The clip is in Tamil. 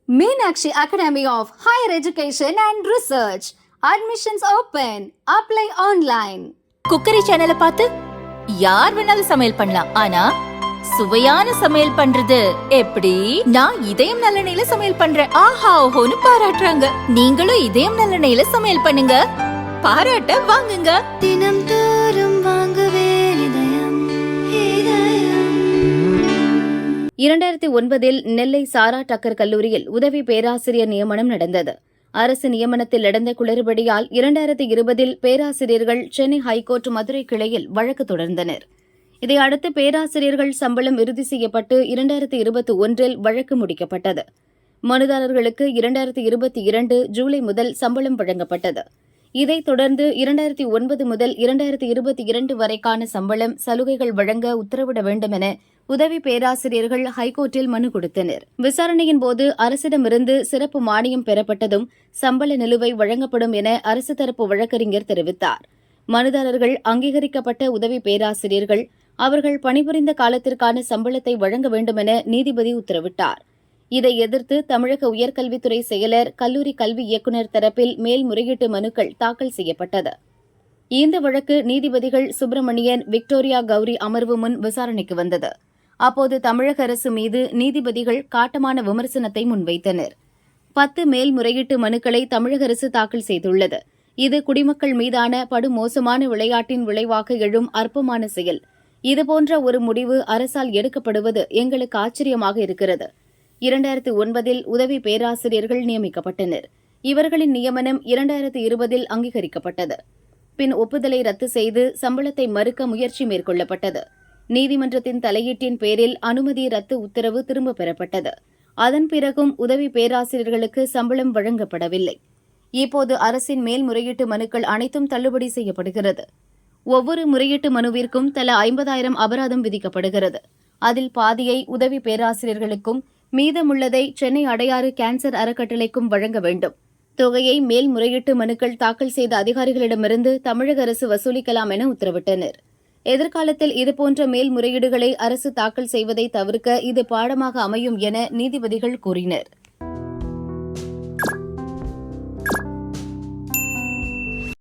Meenakshi Academy of Higher Education and Research. Admissions open. Apply online. Cookery சேனலை பார்த்து யார் வேணாலும் சமையல் பண்ணலாம். ஆனா சுவையான சமையல் பண்றது எப்படி? நான் இதயம் நல்லெண்ணெயில சமையல் பண்றேன். ஆஹா ஓஹோன்னு பாராட்டுறாங்க. நீங்களும் இதயம் நல்லெண்ணெயில சமையல் பண்ணுங்க, பாராட்ட வாங்குங்க. தினம் தோறும் வாங்குவே இதயம். 2009 நெல்லை சாரா டக்கர் கல்லூரியில் உதவி பேராசிரியர் நியமனம் நடந்தது. அரசு நியமனத்தில் நடந்த குளறுபடியால் 2020 பேராசிரியர்கள் சென்னை ஹைகோர்ட் மதுரை கிளையில் வழக்கு தொடர்ந்தனர். இதையடுத்து பேராசிரியர்கள் சம்பளம் இறுதி செய்யப்பட்டு 2021 வழக்கு முடிக்கப்பட்டது. மனுதாரர்களுக்கு 2022 ஜூலை முதல் சம்பளம் வழங்கப்பட்டது. இதைத் தொடர்ந்து 2009 முதல் 2022 வரைக்கான சம்பளம் சலுகைகள் வழங்க உத்தரவிட வேண்டும் என உதவி பேராசிரியர்கள் ஹைகோர்ட்டில் மனு கொடுத்தனர். விசாரணையின் போது அரசிடமிருந்து சிறப்பு மானியம் பெறப்பட்டதும் சம்பள நிலுவை வழங்கப்படும் என அரசு தரப்பு வழக்கறிஞர் தெரிவித்தார். மனுதாரர்கள் அங்கீகரிக்கப்பட்ட உதவி பேராசிரியர்கள் அவர்கள் பணிபுரிந்த காலத்திற்கான சம்பளத்தை வழங்க வேண்டும் என நீதிபதி உத்தரவிட்டார். இதை எதிர்த்து தமிழக உயர்கல்வித்துறை செயலர், கல்லூரி கல்வி இயக்குநர் தரப்பில் மேல்முறையீட்டு மனுக்கள் தாக்கல் செய்யப்பட்டது. இந்த வழக்கு நீதிபதிகள் சுப்பிரமணியன், விக்டோரியா கௌரி அமர்வு முன் விசாரணைக்கு வந்தது. அப்போது தமிழக அரசு மீது நீதிபதிகள் காட்டமான விமர்சனத்தை முன்வைத்தனர். 10 மேல்முறையீட்டு மனுக்களை தமிழக அரசு தாக்கல் செய்துள்ளது. இது குடிமக்கள் மீதான படுமோசமான விளையாட்டின் விளைவாக எழும் அற்பமான செயல். இதுபோன்ற ஒரு முடிவு அரசால் எடுக்கப்படுவது எங்களுக்கு ஆச்சரியமாக இருக்கிறது. 2009 உதவி பேராசிரியர்கள் நியமிக்கப்பட்டனர். இவர்களின் நியமனம் 2020 அங்கீகரிக்கப்பட்டது. பின் ஒப்புதலை ரத்து செய்து சம்பளத்தை மறுக்க முயற்சி மேற்கொள்ளப்பட்டது. நீதிமன்றத்தின் தலையீட்டின் பேரில் அனுமதி ரத்து உத்தரவு திரும்பப் பெறப்பட்டது. அதன் பிறகும் உதவி பேராசிரியர்களுக்கு சம்பளம் வழங்கப்படவில்லை. இப்போது அரசின் மேல்முறையீட்டு மனுக்கள் அனைத்தும் தள்ளுபடி செய்யப்படுகிறது. ஒவ்வொரு முறையீட்டு மனுவிற்கும் தலா 50,000 அபராதம் விதிக்கப்படுகிறது. அதில் பாதியை உதவி பேராசிரியர்களுக்கும் மீதமுள்ளதை சென்னை அடையாறு கேன்சர் அறக்கட்டளைக்கும் வழங்க வேண்டும். தொகையை மேல்முறையீட்டு மனுக்கள் தாக்கல் செய்த அதிகாரிகளிடமிருந்து தமிழக அரசு வசூலிக்கலாம் என உத்தரவிட்டனர். எதிர்காலத்தில் இதுபோன்ற மேல்முறையீடுகளை அரசு தாக்கல் செய்வதை தவிர்க்க இது பாடமாக அமையும் என நீதிபதிகள் கூறினர்.